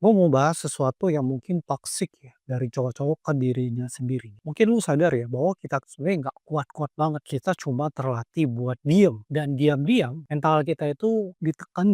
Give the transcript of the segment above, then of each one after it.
Gue mau bahas sesuatu yang mungkin toksik ya dari cowok-cowok ke dirinya sendiri. Mungkin lu sadar ya bahwa kita tuh sebenarnya nggak kuat-kuat banget. Kita cuma terlatih buat diem dan diam-diam mental kita itu ditekan,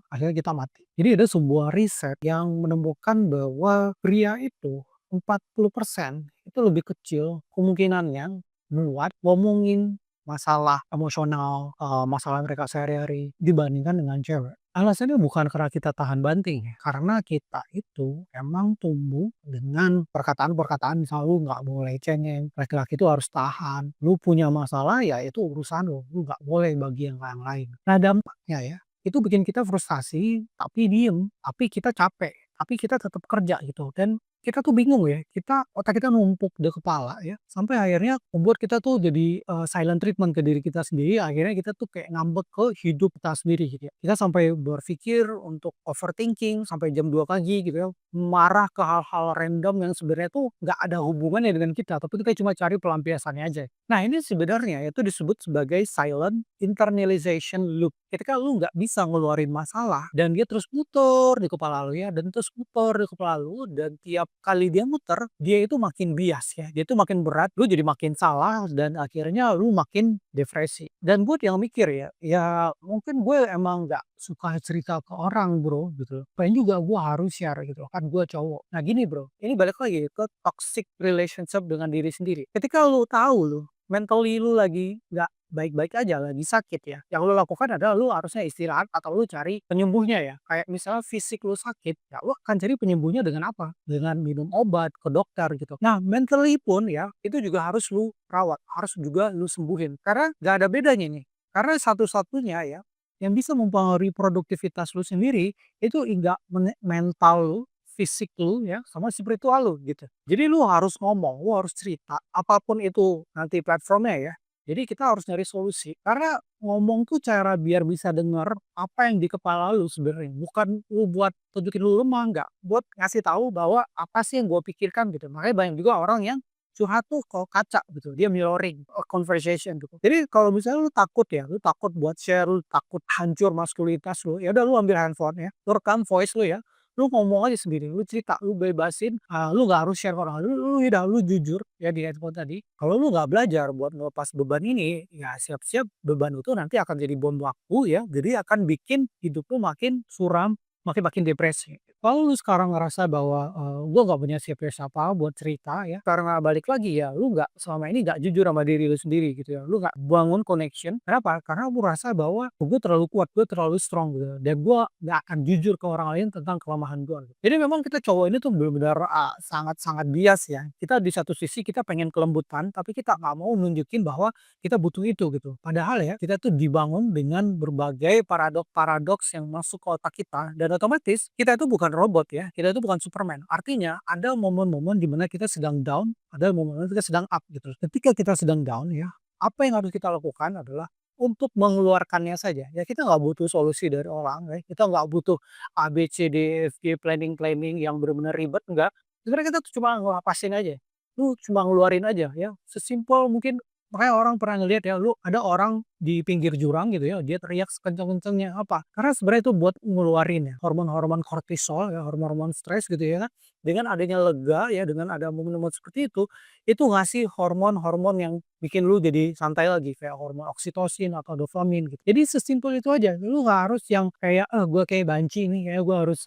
akhirnya kita mati. Jadi ada sebuah riset yang menemukan bahwa pria itu 40% itu lebih kecil kemungkinannya buat ngomongin masalah emosional, masalah mereka sehari-hari dibandingkan dengan cewek. Alasannya bukan karena kita tahan banting ya, karena kita itu emang tumbuh dengan perkataan-perkataan misal lu nggak boleh cengeng, laki-laki itu harus tahan, lu punya masalah ya itu urusan lu nggak boleh bagi yang lain-lain. Nah dampaknya ya, itu bikin kita frustasi, tapi diem, tapi kita capek, tapi kita tetap kerja gitu. Dan kita tuh bingung ya, otak kita numpuk di kepala ya, sampai akhirnya membuat kita tuh jadi, silent treatment ke diri kita sendiri, akhirnya kita tuh kayak ngambek ke hidup kita sendiri gitu ya. Kita sampai berpikir untuk overthinking sampai jam 2 pagi gitu ya, marah ke hal-hal random yang sebenarnya tuh nggak ada hubungannya dengan kita, tapi kita cuma cari pelampiasannya aja. Nah ini sebenarnya itu disebut sebagai silent internalization loop. Ketika lu nggak bisa ngeluarin masalah dan dia terus muter di kepala lu ya, dan terus muter di kepala lu dan tiap kali dia muter, dia itu makin bias ya, dia itu makin berat, lu jadi makin salah dan akhirnya lu makin depresi. Dan buat yang mikir ya, ya mungkin gue emang nggak suka cerita ke orang Bro gitu. Pengen juga gue harus share gitu, kan gue cowok. Nah gini Bro, ini balik lagi ke toxic relationship dengan diri sendiri. Ketika lu tahu lu mentally lu lagi nggak baik-baik aja, lagi sakit ya. Yang lu lakukan adalah lu harusnya istirahat atau lu cari penyembuhnya ya. Kayak misalnya fisik lu sakit, ya lu akan cari penyembuhnya dengan apa? Dengan minum obat, ke dokter gitu. Nah, mentally pun ya, itu juga harus lu rawat, harus juga lu sembuhin. Karena nggak ada bedanya nih. Karena satu-satunya ya, yang bisa mempengaruhi produktivitas lu sendiri, itu enggak mental lu, fisik lu ya, sama spiritual lu gitu. Jadi lu harus ngomong, lu harus cerita, apapun itu nanti platformnya ya. Jadi kita harus nyari solusi, karena ngomong tuh cara biar bisa denger apa yang di kepala lu sebenarnya, bukan lu buat tunjukin lu lemah, enggak, buat ngasih tahu bahwa apa sih yang gue pikirkan gitu. Makanya banyak juga orang yang curhat tuh kalau kaca gitu, dia mirroring conversation gitu. Jadi kalau misalnya lu takut ya, lu takut buat share, lu takut hancur maskulinitas lu, ya udah lu ambil handphone ya, lu rekam voice lu ya, lu ngomong aja sendiri, lu cerita, lu bebasin, lu nggak harus share ke orang, lu jujur ya di handphone tadi. Kalau lu nggak belajar buat ngelepas beban ini, ya siap-siap beban itu nanti akan jadi bom waktu ya, jadi akan bikin hidup lu makin suram, makin makin depresi. Kalau lu sekarang ngerasa bahwa, gua nggak punya siapa-siapa buat cerita ya, karena balik lagi ya, lu nggak selama ini nggak jujur sama diri lu sendiri gitu ya, lu nggak bangun connection, kenapa? Karena lu merasa bahwa, "Oh, gue terlalu kuat, gue terlalu strong," gitu, dan gua nggak akan jujur ke orang lain tentang kelemahan gua. Jadi memang kita cowok ini tuh benar-benar, sangat-sangat bias ya. Kita di satu sisi kita pengen kelembutan, tapi kita nggak mau nunjukin bahwa kita butuh itu gitu. Padahal ya, kita tuh dibangun dengan berbagai paradoks-paradoks yang masuk ke otak kita dan otomatis kita itu bukan robot ya, kita itu bukan Superman. Artinya ada momen-momen di mana kita sedang down, ada momen-momen kita sedang up gitu. Ketika kita sedang down ya, apa yang harus kita lakukan adalah untuk mengeluarkannya saja. Ya kita nggak butuh solusi dari orang ya, kita nggak butuh A, B, C, D, F, G, planning-planning yang benar-benar ribet, enggak. Sebenarnya kita tuh cuma ngelapasin aja. Lu cuma ngeluarin aja ya, sesimpel mungkin. Makanya orang pernah ngelihat ya, lu ada orang di pinggir jurang gitu ya, dia teriak sekencang-kencangnya, apa? Karena sebenarnya itu buat ngeluarin ya, hormon-hormon kortisol ya, hormon-hormon stres gitu ya kan. Dengan adanya lega ya, dengan ada momen-momen seperti itu ngasih hormon-hormon yang bikin lu jadi santai lagi, kayak hormon oksitosin atau dopamin gitu. Jadi sesimpel itu aja, lu nggak harus yang kayak, gue kayak banci nih, kayak gue harus,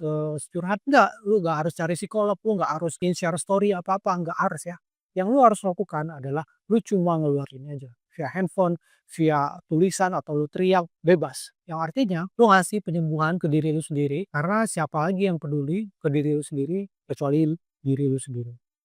curhat, enggak. Lu nggak harus cari psikolog, lu nggak harus share story apa-apa, nggak harus ya. Yang lu harus lakukan adalah lu cuma ngeluarin aja, via handphone, via tulisan, atau lu teriak, bebas. Yang artinya lu ngasih penyembuhan ke diri lu sendiri, karena siapa lagi yang peduli ke diri lu sendiri kecuali diri lu sendiri.